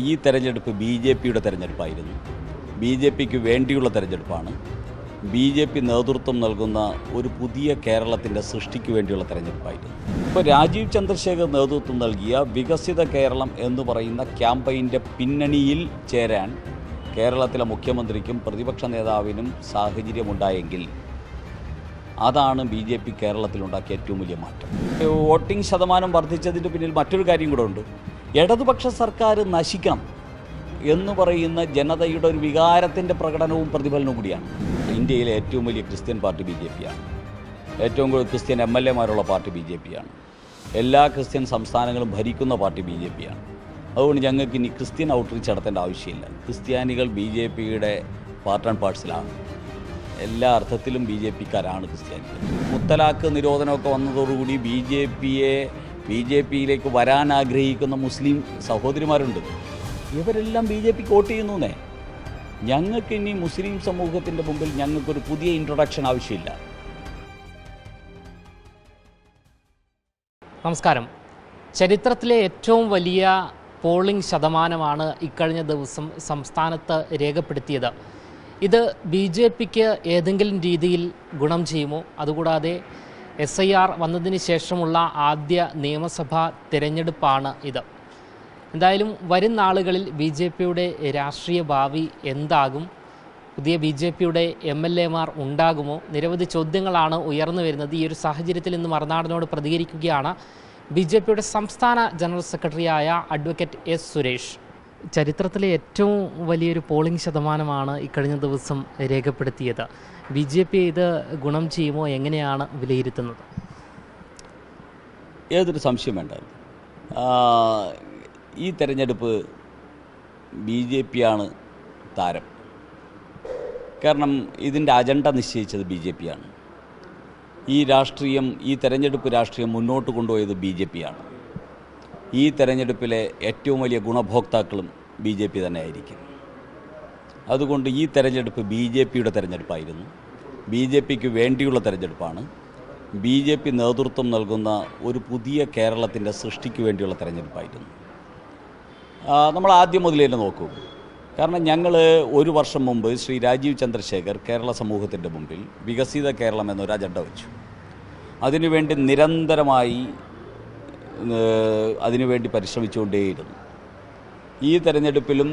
ഈ തെരഞ്ഞെടുപ്പ് BJPയുടെ തെരഞ്ഞെടുപ്പായിരുന്നു. BJPക്ക് വേണ്ടിയുള്ള തെരഞ്ഞെടുപ്പാണ്. BJP നേതൃത്വം നൽകുന്ന ഒരു പുതിയ കേരളത്തിൻ്റെ സൃഷ്ടിക്ക് വേണ്ടിയുള്ള തെരഞ്ഞെടുപ്പായിരുന്നു. ഇപ്പോൾ രാജീവ് ചന്ദ്രശേഖർ നേതൃത്വം നൽകിയ വികസിത കേരളം എന്ന് പറയുന്ന ക്യാമ്പയിൻ്റെ പിന്നണിയിൽ ചേരാൻ കേരളത്തിലെ മുഖ്യമന്ത്രിക്കും പ്രതിപക്ഷ നേതാവിനും സാഹചര്യമുണ്ടായെങ്കിൽ അതാണ് BJP കേരളത്തിലുണ്ടാക്കിയ ഏറ്റവും വലിയ മാറ്റം. വോട്ടിംഗ് ശതമാനം വർദ്ധിച്ചതിൻ്റെ പിന്നിൽ മറ്റൊരു കാര്യം കൂടെ ഉണ്ട്. ഇടതുപക്ഷ സർക്കാർ നശിക്കണം എന്ന് പറയുന്ന ജനതയുടെ ഒരു വികാരത്തിൻ്റെ പ്രകടനവും പ്രതിഫലനവും കൂടിയാണ്. ഇന്ത്യയിലെ ഏറ്റവും വലിയ ക്രിസ്ത്യൻ പാർട്ടി BJPയാണ്. ഏറ്റവും കൂടുതൽ ക്രിസ്ത്യൻ MLAമാരുള്ള പാർട്ടി BJPയാണ്. എല്ലാ ക്രിസ്ത്യൻ സംസ്ഥാനങ്ങളും ഭരിക്കുന്ന പാർട്ടി BJPയാണ്. അതുകൊണ്ട് ഞങ്ങൾക്ക് ഇനി ക്രിസ്ത്യൻ ഔട്ട്റീച്ച് നടത്തേണ്ട ആവശ്യമില്ല. ക്രിസ്ത്യാനികൾ BJPയുടെ പാർട്ട് ആൻഡ് പാർട്സിലാണ്. എല്ലാ അർത്ഥത്തിലും BJPക്കാരാണ് ക്രിസ്ത്യാനികൾ. മുത്തലാഖ് നിരോധനമൊക്കെ വന്നതോടുകൂടി BJPയിലേക്ക് വരാൻ ആഗ്രഹിക്കുന്ന മുസ്ലിം സഹോദരിമാരുണ്ട്. ഇവരെല്ലാം BJPക്ക് വോട്ട് ചെയ്യുന്നേ. ഞങ്ങൾക്ക് ഇനി മുസ്ലിം സമൂഹത്തിൻ്റെ മുമ്പിൽ ഞങ്ങൾക്കൊരു പുതിയ ഇൻട്രൊഡക്ഷൻ ആവശ്യമില്ല. നമസ്കാരം. ചരിത്രത്തിലെ ഏറ്റവും വലിയ പോളിംഗ് ശതമാനമാണ് ഇക്കഴിഞ്ഞ ദിവസം സംസ്ഥാനത്ത് രേഖപ്പെടുത്തിയത്. ഇത് BJPക്ക് ഏതെങ്കിലും രീതിയിൽ ഗുണം ചെയ്യുമോ? അതുകൂടാതെ SIR വന്നതിന് ശേഷമുള്ള ആദ്യ നിയമസഭാ തിരഞ്ഞെടുപ്പാണ് ഇത്. എന്തായാലും വരും നാളുകളിൽ BJPയുടെ രാഷ്ട്രീയ ഭാവി എന്താകും? പുതിയ BJPയുടെ MLAമാർ ഉണ്ടാകുമോ? നിരവധി ചോദ്യങ്ങളാണ് ഉയർന്നു വരുന്നത്. ഈ ഒരു സാഹചര്യത്തിൽ ഇന്ന് മറുനാടനോട് പ്രതികരിക്കുകയാണ് BJPയുടെ സംസ്ഥാന ജനറൽ സെക്രട്ടറിയായ അഡ്വക്കേറ്റ് S. സുരേഷ്. ചരിത്രത്തിലെ ഏറ്റവും വലിയൊരു പോളിംഗ് ശതമാനമാണ് ഇക്കഴിഞ്ഞ ദിവസം രേഖപ്പെടുത്തിയത്. BJP ഇത് ഗുണം ചെയ്യുമോ? എങ്ങനെയാണ് വിലയിരുത്തുന്നത്? ഏതൊരു സംശയം വേണ്ട. ഈ തെരഞ്ഞെടുപ്പ് BJPയാണ് താരം. കാരണം ഇതിൻ്റെ അജണ്ട നിശ്ചയിച്ചത് BJPയാണ്. ഈ തെരഞ്ഞെടുപ്പ് രാഷ്ട്രീയം മുന്നോട്ട് കൊണ്ടുപോയത് BJPയാണ്. ഈ തെരഞ്ഞെടുപ്പിലെ ഏറ്റവും വലിയ ഗുണഭോക്താക്കളും BJP തന്നെ ആയിരിക്കും. അതുകൊണ്ട് ഈ തെരഞ്ഞെടുപ്പ് BJPയുടെ തെരഞ്ഞെടുപ്പായിരുന്നു. BJPക്ക് വേണ്ടിയുള്ള തെരഞ്ഞെടുപ്പാണ്. BJP നേതൃത്വം നൽകുന്ന ഒരു പുതിയ കേരളത്തിൻ്റെ സൃഷ്ടിക്ക് വേണ്ടിയുള്ള തെരഞ്ഞെടുപ്പായിരുന്നു. നമ്മൾ ആദ്യം മുതലേ തന്നെ നോക്കൂ. കാരണം ഞങ്ങൾ ഒരു വർഷം മുമ്പ് ശ്രീ രാജീവ് ചന്ദ്രശേഖർ കേരള സമൂഹത്തിൻ്റെ മുമ്പിൽ വികസിത കേരളം എന്നൊരു അജണ്ട വെച്ചു. അതിനുവേണ്ടി നിരന്തരമായി അതിനുവേണ്ടി പരിശ്രമിച്ചുകൊണ്ടേയിരുന്നു. ഈ തെരഞ്ഞെടുപ്പിലും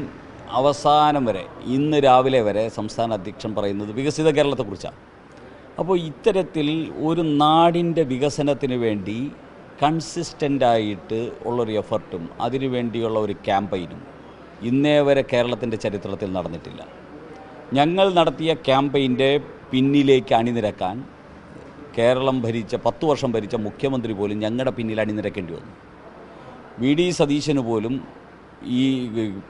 അവസാനം വരെ, ഇന്ന് രാവിലെ വരെ സംസ്ഥാന അധ്യക്ഷൻ പറയുന്നത് വികസിത കേരളത്തെക്കുറിച്ചാണ്. അപ്പോൾ ഇത്തരത്തിൽ ഒരു നാടിൻ്റെ വികസനത്തിന് വേണ്ടി കൺസിസ്റ്റൻ്റായിട്ട് ഉള്ളൊരു എഫർട്ടും അതിനുവേണ്ടിയുള്ള ഒരു ക്യാമ്പയിനും ഇന്നേ വരെ കേരളത്തിൻ്റെ ചരിത്രത്തിൽ നടന്നിട്ടില്ല. ഞങ്ങൾ നടത്തിയ ക്യാമ്പയിൻ്റെ പിന്നിലേക്ക് അണിനിരക്കാൻ കേരളം ഭരിച്ച 10 വർഷം ഭരിച്ച മുഖ്യമന്ത്രി പോലും ഞങ്ങളുടെ പിന്നിൽ അണിനിരക്കേണ്ടി വന്നു. VD സതീശന് പോലും ഈ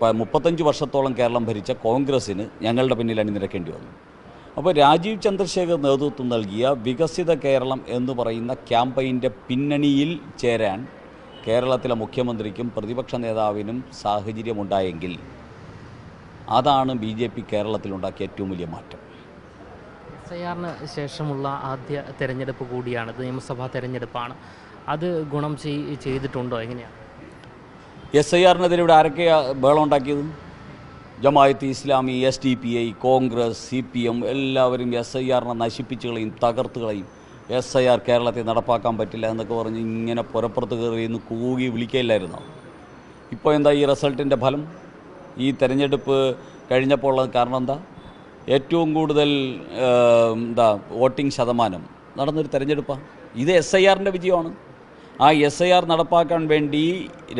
35 വർഷത്തോളം കേരളം ഭരിച്ച കോൺഗ്രസ്സിന് ഞങ്ങളുടെ പിന്നിൽ അണിനിരക്കേണ്ടി വന്നു. അപ്പോൾ രാജീവ് ചന്ദ്രശേഖർ നേതൃത്വം നൽകിയ വികസിത കേരളം എന്ന് പറയുന്ന ക്യാമ്പയിൻ്റെ പിന്നണിയിൽ ചേരാൻ കേരളത്തിലെ മുഖ്യമന്ത്രിക്കും പ്രതിപക്ഷ നേതാവിനും സാഹചര്യമുണ്ടായെങ്കിൽ അതാണ് BJP കേരളത്തിലുണ്ടാക്കിയ ഏറ്റവും വലിയ മാറ്റം. SIRന് ശേഷമുള്ള ആദ്യ തെരഞ്ഞെടുപ്പ് കൂടിയാണിത്. നിയമസഭാ തെരഞ്ഞെടുപ്പാണ്. അത് ഗുണം ചെയ്തിട്ടുണ്ടോ? എങ്ങനെയാണ്? SIRനെതിരെ ഇവിടെ ആരൊക്കെയാണ് ബഹളം ഉണ്ടാക്കിയത്? ജമാഅത്ത് ഇസ്ലാമി, SDPI, കോൺഗ്രസ്, CPM എല്ലാവരും SIRനെ നശിപ്പിച്ചു കളയും, തകർത്ത് കളയും. SIR കേരളത്തിൽ നടപ്പാക്കാൻ പറ്റില്ല എന്നൊക്കെ പറഞ്ഞ് ഇങ്ങനെ പുറപ്പുറത്ത് കയറിയെന്ന് കൂകി വിളിക്കുകയില്ലായിരുന്നോ? ഇപ്പോൾ എന്താ ഈ റിസൾട്ടിൻ്റെ ഫലം? ഈ തെരഞ്ഞെടുപ്പ് കഴിഞ്ഞപ്പോൾ ഉള്ള കാരണം എന്താ? ഏറ്റവും കൂടുതൽ വോട്ടിംഗ് ശതമാനം നടന്നൊരു തെരഞ്ഞെടുപ്പാണ്. ഇത് SIRൻ്റെ വിജയമാണ്. ആ SIR നടപ്പാക്കാൻ വേണ്ടി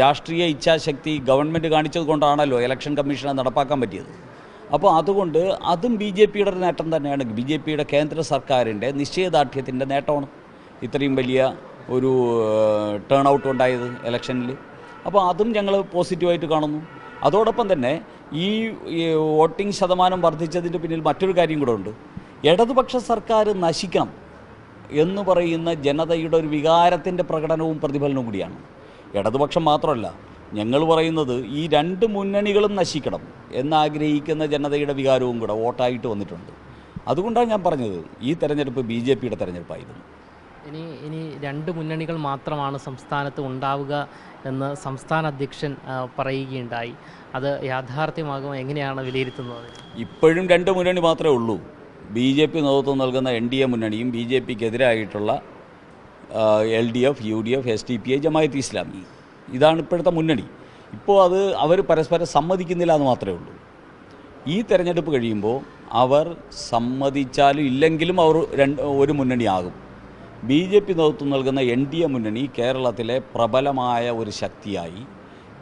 രാഷ്ട്രീയ ഇച്ഛാശക്തി ഗവൺമെൻറ് കാണിച്ചത് കൊണ്ടാണല്ലോ ഇലക്ഷൻ കമ്മീഷനെ നടപ്പാക്കാൻ പറ്റിയത്. അപ്പോൾ അതുകൊണ്ട് അതും BJPയുടെ ഒരു നേട്ടം തന്നെയാണ്. BJPയുടെ കേന്ദ്ര സർക്കാരിൻ്റെ നിശ്ചയദാർഢ്യത്തിൻ്റെ നേട്ടമാണ് ഇത്രയും വലിയ ഒരു ടേൺ ഔട്ട് ഉണ്ടായത് ഇലക്ഷനിൽ. അപ്പോൾ അതും ഞങ്ങൾ പോസിറ്റീവായിട്ട് കാണുന്നു. അതോടൊപ്പം തന്നെ ഈ വോട്ടിംഗ് ശതമാനം വർദ്ധിച്ചതിൻ്റെ പിന്നിൽ മറ്റൊരു കാര്യം കൂടെ ഉണ്ട്. ഇടതുപക്ഷ സർക്കാർ നശിക്കണം എന്ന് പറയുന്ന ജനതയുടെ ഒരു വികാരത്തിൻ്റെ പ്രകടനവും പ്രതിഫലനവും കൂടിയാണ്. ഇടതുപക്ഷം മാത്രമല്ല, ഞങ്ങൾ പറയുന്നത് ഈ രണ്ട് മുന്നണികളും നശിക്കണം എന്നാഗ്രഹിക്കുന്ന ജനതയുടെ വികാരവും കൂടെ വോട്ടായിട്ട് വന്നിട്ടുണ്ട്. അതുകൊണ്ടാണ് ഞാൻ പറഞ്ഞത് ഈ തെരഞ്ഞെടുപ്പ് BJPയുടെ തെരഞ്ഞെടുപ്പായിരുന്നു. ഇനി രണ്ട് മുന്നണികൾ മാത്രമാണ് സംസ്ഥാനത്ത് ഉണ്ടാവുക എന്ന് സംസ്ഥാന അധ്യക്ഷൻ പറയുകയുണ്ടായി. അത് യാഥാർത്ഥ്യമാകുമോ? എങ്ങനെയാണ് വിലയിരുത്തുന്നത്? ഇപ്പോഴും രണ്ട് മുന്നണി മാത്രമേ ഉള്ളൂ. ബി ജെ പി നേതൃത്വം നൽകുന്ന NDA മുന്നണിയും ബി ജെ പിക്കെതിരായിട്ടുള്ള LDF, UDF, SDPI, Jamaat Islami. ഇതാണ് ഇപ്പോഴത്തെ മുന്നണി. ഇപ്പോൾ അത് അവർ പരസ്പരം സമ്മതിക്കുന്നില്ല എന്ന് മാത്രമേ ഉള്ളൂ. ഈ തെരഞ്ഞെടുപ്പ് കഴിയുമ്പോൾ അവർ സമ്മതിച്ചാലും ഇല്ലെങ്കിലും അവർ ഒരു മുന്നണിയാകും. ബി ജെ പി നേതൃത്വം നൽകുന്ന NDA മുന്നണി കേരളത്തിലെ പ്രബലമായ ഒരു ശക്തിയായി,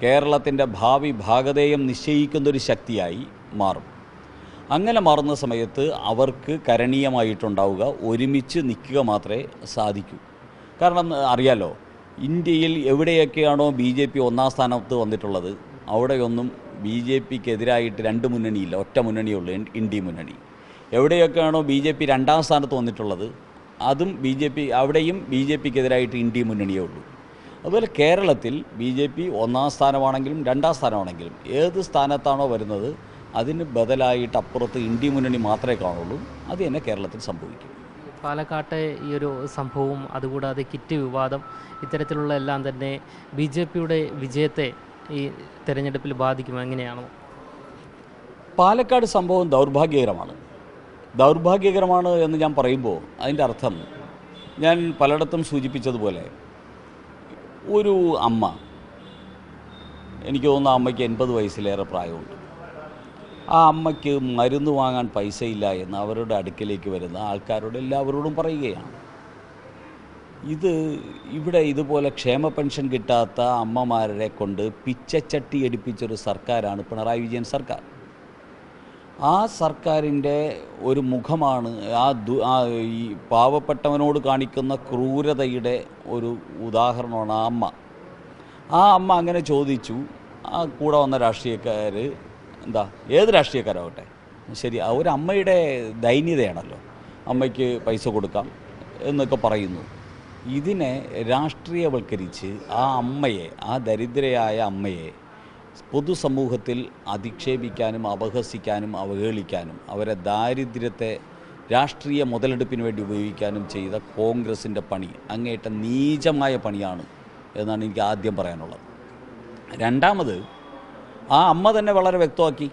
കേരളത്തിൻ്റെ ഭാവി ഭാഗധേയം നിശ്ചയിക്കുന്നൊരു ശക്തിയായി മാറും. അങ്ങനെ മാറുന്ന സമയത്ത് അവർക്ക് കരണീയമായിട്ടുണ്ടാവുക ഒരുമിച്ച് നിൽക്കുക മാത്രമേ സാധിക്കൂ. കാരണം അറിയാലോ, ഇന്ത്യയിൽ എവിടെയൊക്കെയാണോ ബി ജെ പി ഒന്നാം സ്ഥാനത്ത് വന്നിട്ടുള്ളത് അവിടെയൊന്നും ബി ജെ പിക്കെതിരായിട്ട് രണ്ട് മുന്നണിയില്ല, ഒറ്റ മുന്നണിയേ ഉള്ളൂ, ഇന്ത്യ മുന്നണി. എവിടെയൊക്കെയാണോ ബി ജെ പി രണ്ടാം സ്ഥാനത്ത് വന്നിട്ടുള്ളത് അതും അവിടെയും ബി ജെ പിക്കെതിരായിട്ട് ഇന്ത്യ മുന്നണിയേ ഉള്ളൂ. അതുപോലെ കേരളത്തിൽ ബി ജെ പി ഒന്നാം സ്ഥാനമാണെങ്കിലും രണ്ടാം സ്ഥാനമാണെങ്കിലും ഏത് സ്ഥാനത്താണോ വരുന്നത് അതിന് ബദലായിട്ട് അപ്പുറത്ത് ഇന്ത്യ മുന്നണി മാത്രമേ കാണുള്ളൂ. അത് തന്നെ കേരളത്തിൽ സംഭവിക്കും. പാലക്കാട്ടെ ഈ ഒരു സംഭവവും അതുകൂടാതെ കിറ്റ് വിവാദം ഇത്തരത്തിലുള്ള എല്ലാം തന്നെ ബി ജെ പിയുടെ വിജയത്തെ ഈ തെരഞ്ഞെടുപ്പിൽ ബാധിക്കും. എങ്ങനെയാണോ? പാലക്കാട് സംഭവം ദൗർഭാഗ്യകരമാണ് എന്ന് ഞാൻ പറയുമ്പോൾ അതിൻ്റെ അർത്ഥം ഞാൻ പലയിടത്തും സൂചിപ്പിച്ചതുപോലെ ഒരു അമ്മ, എനിക്ക് തോന്നുന്നു ആ അമ്മയ്ക്ക് 80 വയസ്സിലേറെ പ്രായമുണ്ട്. ആ അമ്മയ്ക്ക് മരുന്ന് വാങ്ങാൻ പൈസയില്ല എന്ന് അവരുടെ അടുക്കലേക്ക് വരുന്ന ആൾക്കാരോട് എല്ലാവരോടും പറയുകയാണ്. ഇവിടെ ഇതുപോലെ ക്ഷേമ പെൻഷൻ കിട്ടാത്ത അമ്മമാരെ കൊണ്ട് പിച്ചച്ചട്ടി എടുപ്പിച്ചൊരു സർക്കാരാണ് പിണറായി വിജയൻ സർക്കാർ. ആ സർക്കാരിൻ്റെ ഒരു മുഖമാണ് ഈ പാവപ്പെട്ടവനോട് കാണിക്കുന്ന ക്രൂരതയുടെ ഒരു ഉദാഹരണമാണ് ആ അമ്മ. ആ അമ്മ അങ്ങനെ ചോദിച്ചു. ആ കൂടെ വന്ന രാഷ്ട്രീയക്കാർ ഏത് രാഷ്ട്രീയക്കാരാവട്ടെ ശരി, ഒരു അമ്മയുടെ ദൈന്യതയാണല്ലോ, അമ്മയ്ക്ക് പൈസ കൊടുക്കാം എന്നൊക്കെ പറയുന്നു. ഇതിനെ രാഷ്ട്രീയവൽക്കരിച്ച് ആ അമ്മയെ, ആ ദരിദ്രയായ അമ്മയെ പൊതുസമൂഹത്തിൽ അധിക്ഷേപിക്കാനും അപഹസിക്കാനും അവഹേളിക്കാനും അവരെ ദാരിദ്ര്യത്തെ രാഷ്ട്രീയ മുതലെടുപ്പിന് വേണ്ടി ഉപയോഗിക്കാനും ചെയ്ത കോൺഗ്രസിൻ്റെ പണി അങ്ങേയറ്റം നീചമായ പണിയാണ് എന്നാണ് എനിക്ക് ആദ്യം പറയാനുള്ളത്. രണ്ടാമത്, ആ അമ്മ തന്നെ വളരെ വ്യക്തമാക്കി.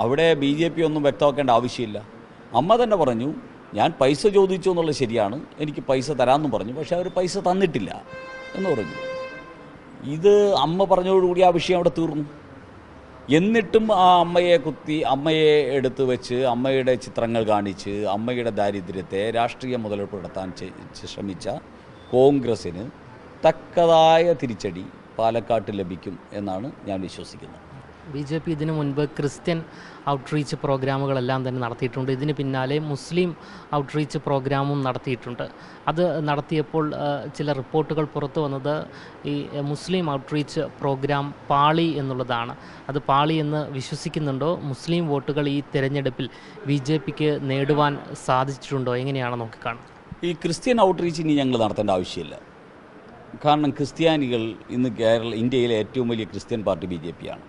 അവിടെ ബി ജെ പി ഒന്നും വ്യക്തമാക്കേണ്ട ആവശ്യമില്ല. അമ്മ തന്നെ പറഞ്ഞു, ഞാൻ പൈസ ചോദിച്ചു എന്നുള്ളത് ശരിയാണ്, എനിക്ക് പൈസ തരാമെന്നും പറഞ്ഞു, പക്ഷേ അവർ പൈസ തന്നിട്ടില്ല എന്ന് പറഞ്ഞു. ഇത് അമ്മ പറഞ്ഞതോടുകൂടി ആ വിഷയം അവിടെ തീർന്നു. എന്നിട്ടും ആ അമ്മയെ കുത്തി, അമ്മയെ എടുത്തു വെച്ച്, അമ്മയുടെ ചിത്രങ്ങൾ കാണിച്ച് അമ്മയുടെ ദാരിദ്ര്യത്തെ രാഷ്ട്രീയ മുതലെടുപ്പ് നടത്താൻ ശ്രമിച്ച കോൺഗ്രസ്സിന് തക്കതായ തിരിച്ചടി പാലക്കാട്ട് ലഭിക്കും എന്നാണ് ഞാൻ വിശ്വസിക്കുന്നത്. ബി ജെ പി ഇതിനു മുൻപ് ക്രിസ്ത്യൻ ഔട്ട്റീച്ച് പ്രോഗ്രാമുകളെല്ലാം തന്നെ നടത്തിയിട്ടുണ്ട്. ഇതിന് പിന്നാലെ മുസ്ലിം ഔട്ട്റീച്ച് പ്രോഗ്രാമും നടത്തിയിട്ടുണ്ട്. അത് നടത്തിയപ്പോൾ ചില റിപ്പോർട്ടുകൾ പുറത്തു വന്നത് ഈ മുസ്ലിം ഔട്ട്റീച്ച് പ്രോഗ്രാം പാളി എന്നുള്ളതാണ്. അത് പാളി എന്ന് വിശ്വസിക്കുന്നുണ്ടോ? മുസ്ലിം വോട്ടുകൾ ഈ തെരഞ്ഞെടുപ്പിൽ ബി ജെ പിക്ക് നേടുവാൻ സാധിച്ചിട്ടുണ്ടോ? എങ്ങനെയാണ് നോക്കിക്കാണുന്നത്? ഈ ക്രിസ്ത്യൻ ഔട്ട്റീച്ച് ഇനി ഞങ്ങൾ നടത്തേണ്ട ആവശ്യമില്ല. കാരണം ക്രിസ്ത്യാനികൾ ഇന്ന് ഇന്ത്യയിലെ ഏറ്റവും വലിയ ക്രിസ്ത്യൻ പാർട്ടി ബി ജെ പിയാണ്.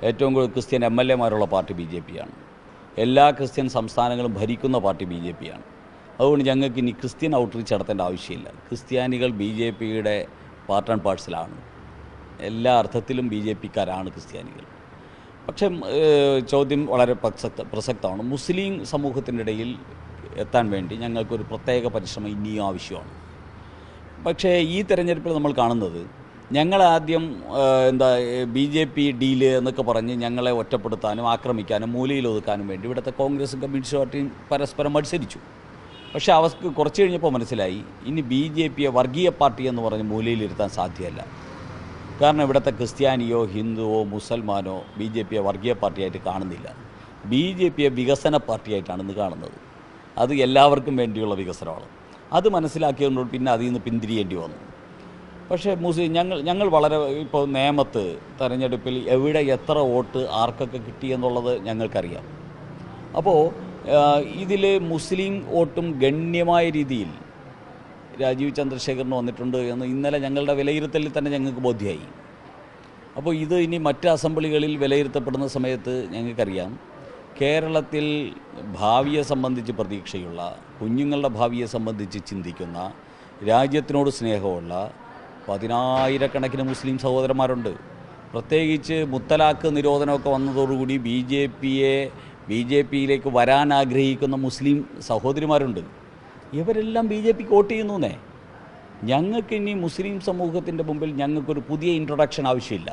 ഏറ്റവും കൂടുതൽ ക്രിസ്ത്യൻ MLA-മാരുള്ള പാർട്ടി ബി ജെ പിയാണ്. എല്ലാ ക്രിസ്ത്യൻ സംസ്ഥാനങ്ങളും ഭരിക്കുന്ന പാർട്ടി ബി ജെ പിയാണ്. അതുകൊണ്ട് ഞങ്ങൾക്ക് ഇനി ക്രിസ്ത്യൻ ഔട്ട്റീച്ച് നടത്തേണ്ട ആവശ്യമില്ല. ക്രിസ്ത്യാനികൾ ബി ജെ പിയുടെ പാർട്ട് ആൻഡ് പാർട്സിലാണ്. എല്ലാ അർത്ഥത്തിലും ബി ജെ പിക്കാരാണ് ക്രിസ്ത്യാനികൾ. പക്ഷേ ചോദ്യം വളരെ പ്രസക്തമാണ്. മുസ്ലിം സമൂഹത്തിൻ്റെ ഇടയിൽ എത്താൻ വേണ്ടി ഞങ്ങൾക്കൊരു പ്രത്യേക പരിശ്രമം ഇനിയും ആവശ്യമാണ്. പക്ഷേ ഈ തെരഞ്ഞെടുപ്പിൽ നമ്മൾ കാണുന്നത്, ഞങ്ങളാദ്യം ബി ജെ പി ഡീല് എന്നൊക്കെ പറഞ്ഞ് ഞങ്ങളെ ഒറ്റപ്പെടുത്താനും ആക്രമിക്കാനും മൂലയിലൊതുക്കാനും വേണ്ടി ഇവിടുത്തെ കോൺഗ്രസും കമ്മ്യൂണിസ്റ്റ് പാർട്ടിയും പരസ്പരം മത്സരിച്ചു. പക്ഷേ അവർക്ക് കുറച്ച് കഴിഞ്ഞപ്പോൾ മനസ്സിലായി, ഇനി ബി ജെ പിയെ വർഗീയ പാർട്ടി എന്ന് പറഞ്ഞ് മൂലയിലിരുത്താൻ സാധ്യമല്ല. കാരണം ഇവിടുത്തെ ക്രിസ്ത്യാനിയോ ഹിന്ദുവോ മുസൽമാനോ ബി ജെ പിയെ വർഗീയ പാർട്ടിയായിട്ട് കാണുന്നില്ല. ബി ജെ പിയെ വികസന പാർട്ടിയായിട്ടാണ് ഇന്ന് കാണുന്നത്. അത് എല്ലാവർക്കും വേണ്ടിയുള്ള വികസനമാണ്. അത് മനസ്സിലാക്കിയതുകൊണ്ട് പിന്നെ അതിൽ നിന്ന് പിന്തിരിയേണ്ടി വന്നു. പക്ഷേ ഞങ്ങൾ വളരെ ഇപ്പോൾ നേമത്ത് തെരഞ്ഞെടുപ്പിൽ എവിടെ എത്ര വോട്ട് ആർക്കൊക്കെ കിട്ടിയെന്നുള്ളത് ഞങ്ങൾക്കറിയാം. അപ്പോൾ ഇതിൽ മുസ്ലിം വോട്ടും ഗണ്യമായ രീതിയിൽ രാജീവ് ചന്ദ്രശേഖറിന് വന്നിട്ടുണ്ട് എന്ന് ഇന്നലെ ഞങ്ങളുടെ വിലയിരുത്തലിൽ തന്നെ ഞങ്ങൾക്ക് ബോധ്യമായി. അപ്പോൾ ഇത് ഇനി മറ്റ് അസംബ്ലികളിൽ വിലയിരുത്തപ്പെടുന്ന സമയത്ത് ഞങ്ങൾക്കറിയാം, കേരളത്തിൽ ഭാവിയെ സംബന്ധിച്ച് പ്രതീക്ഷയുള്ള, കുഞ്ഞുങ്ങളുടെ ഭാവിയെ സംബന്ധിച്ച് ചിന്തിക്കുന്ന, രാജ്യത്തിനോട് സ്നേഹമുള്ള 10,000-കണക്കിന് മുസ്ലിം സഹോദരന്മാരുണ്ട്. പ്രത്യേകിച്ച് മുത്തലാഖ് നിരോധനമൊക്കെ വന്നതോടുകൂടി ബി ജെ പിയിലേക്ക് വരാൻ ആഗ്രഹിക്കുന്ന മുസ്ലിം സഹോദരിമാരുണ്ട്. ഇവരെല്ലാം ബി ജെ പിക്ക് വോട്ട് ചെയ്യുന്നേ. ഞങ്ങൾക്കിനി മുസ്ലിം സമൂഹത്തിൻ്റെ മുമ്പിൽ ഞങ്ങൾക്കൊരു പുതിയ ഇൻട്രൊഡക്ഷൻ ആവശ്യമില്ല.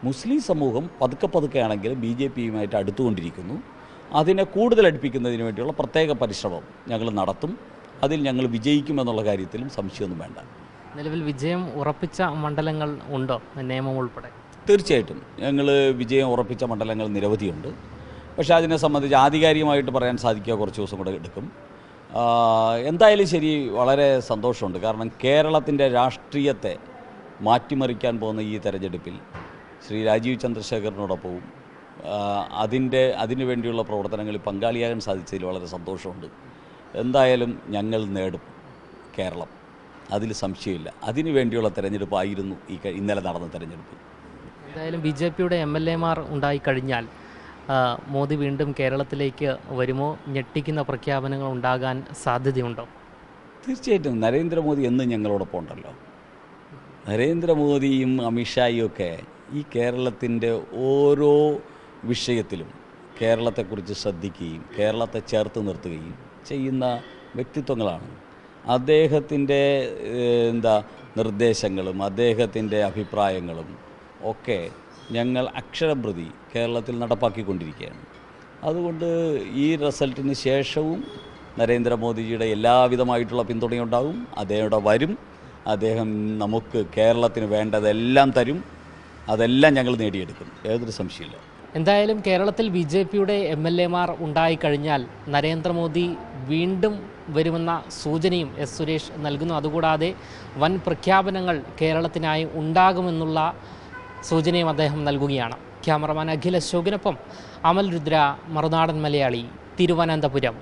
മുസ്ലിം സമൂഹം പതുക്കെ ആണെങ്കിലും ബി ജെ പിയുമായിട്ട് അടുത്തുകൊണ്ടിരിക്കുന്നു. അതിനെ കൂടുതൽ അടുപ്പിക്കുന്നതിന് വേണ്ടിയുള്ള പ്രത്യേക പരിശ്രമം ഞങ്ങൾ നടത്തും. അതിൽ ഞങ്ങൾ വിജയിക്കുമെന്നുള്ള കാര്യത്തിലും സംശയമൊന്നും വേണ്ട. നിലവിൽ വിജയം ഉറപ്പിച്ച മണ്ഡലങ്ങൾ ഉണ്ടോ, നിയമം ഉൾപ്പെടെ? തീർച്ചയായിട്ടും ഞങ്ങൾ വിജയം ഉറപ്പിച്ച മണ്ഡലങ്ങൾ നിരവധിയുണ്ട്. പക്ഷേ അതിനെ സംബന്ധിച്ച് ആധികാരികമായിട്ട് പറയാൻ സാധിക്കുക കുറച്ച് ദിവസം കൂടെ എടുക്കും. എന്തായാലും ശരി, വളരെ സന്തോഷമുണ്ട്. കാരണം കേരളത്തിൻ്റെ രാഷ്ട്രീയത്തെ മാറ്റിമറിക്കാൻ പോകുന്ന ഈ തെരഞ്ഞെടുപ്പിൽ ശ്രീ രാജീവ് ചന്ദ്രശേഖരനോടൊപ്പവും അതിനു വേണ്ടിയുള്ള പ്രവർത്തനങ്ങളിൽ പങ്കാളിയാകാൻ സാധിച്ചതിൽ വളരെ സന്തോഷമുണ്ട്. എന്തായാലും ഞങ്ങൾ നേടും കേരളം, അതിൽ സംശയമില്ല. അതിനു വേണ്ടിയുള്ള തെരഞ്ഞെടുപ്പായിരുന്നു ഇന്നലെ നടന്ന തെരഞ്ഞെടുപ്പ്. എന്തായാലും BJPയുടെ MLA-മാർ ഉണ്ടായിക്കഴിഞ്ഞാൽ മോദി വീണ്ടും കേരളത്തിലേക്ക് വരുമോ? ഞെട്ടിക്കുന്ന പ്രഖ്യാപനങ്ങൾ ഉണ്ടാകാൻ സാധ്യതയുണ്ടോ? തീർച്ചയായിട്ടും നരേന്ദ്രമോദി എന്നും ഞങ്ങളോടൊപ്പം ഉണ്ടല്ലോ. നരേന്ദ്രമോദിയും അമിത്ഷായും ഒക്കെ ഈ കേരളത്തിൻ്റെ ഓരോ വിഷയത്തിലും കേരളത്തെക്കുറിച്ച് ശ്രദ്ധിക്കുകയും കേരളത്തെ ചേർത്ത് നിർത്തുകയും ചെയ്യുന്ന വ്യക്തിത്വങ്ങളാണ്. അദ്ദേഹത്തിൻ്റെ നിർദ്ദേശങ്ങളും അദ്ദേഹത്തിൻ്റെ അഭിപ്രായങ്ങളും ഒക്കെ ഞങ്ങൾ അക്ഷരപ്രതി കേരളത്തിൽ നടപ്പാക്കിക്കൊണ്ടിരിക്കുകയാണ്. അതുകൊണ്ട് ഈ റിസൾട്ടിന് ശേഷവും നരേന്ദ്രമോദിജിയുടെ എല്ലാവിധമായിട്ടുള്ള പിന്തുണയുണ്ടാകും. അദ്ദേഹം വരും. അദ്ദേഹം നമുക്ക് കേരളത്തിന് വേണ്ടതെല്ലാം തരും. അതെല്ലാം ഞങ്ങൾ നേടിയെടുക്കും, ഏതൊരു സംശയമില്ല. എന്തായാലും കേരളത്തിൽ BJPയുടെ MLA-മാർ ഉണ്ടായിക്കഴിഞ്ഞാൽ നരേന്ദ്രമോദി വീണ്ടും വരുമെന്ന സൂചനയും എസ് സുരേഷ് നൽകുന്നു. അതുകൂടാതെ വൻ പ്രഖ്യാപനങ്ങൾ കേരളത്തിനായി ഉണ്ടാകുമെന്നുള്ള സൂചനയും അദ്ദേഹം നൽകുകയാണ്. ക്യാമറമാൻ അഖിൽ അശോകിനൊപ്പം അമൽ രുദ്ര, മറുനാടൻ മലയാളി, തിരുവനന്തപുരം.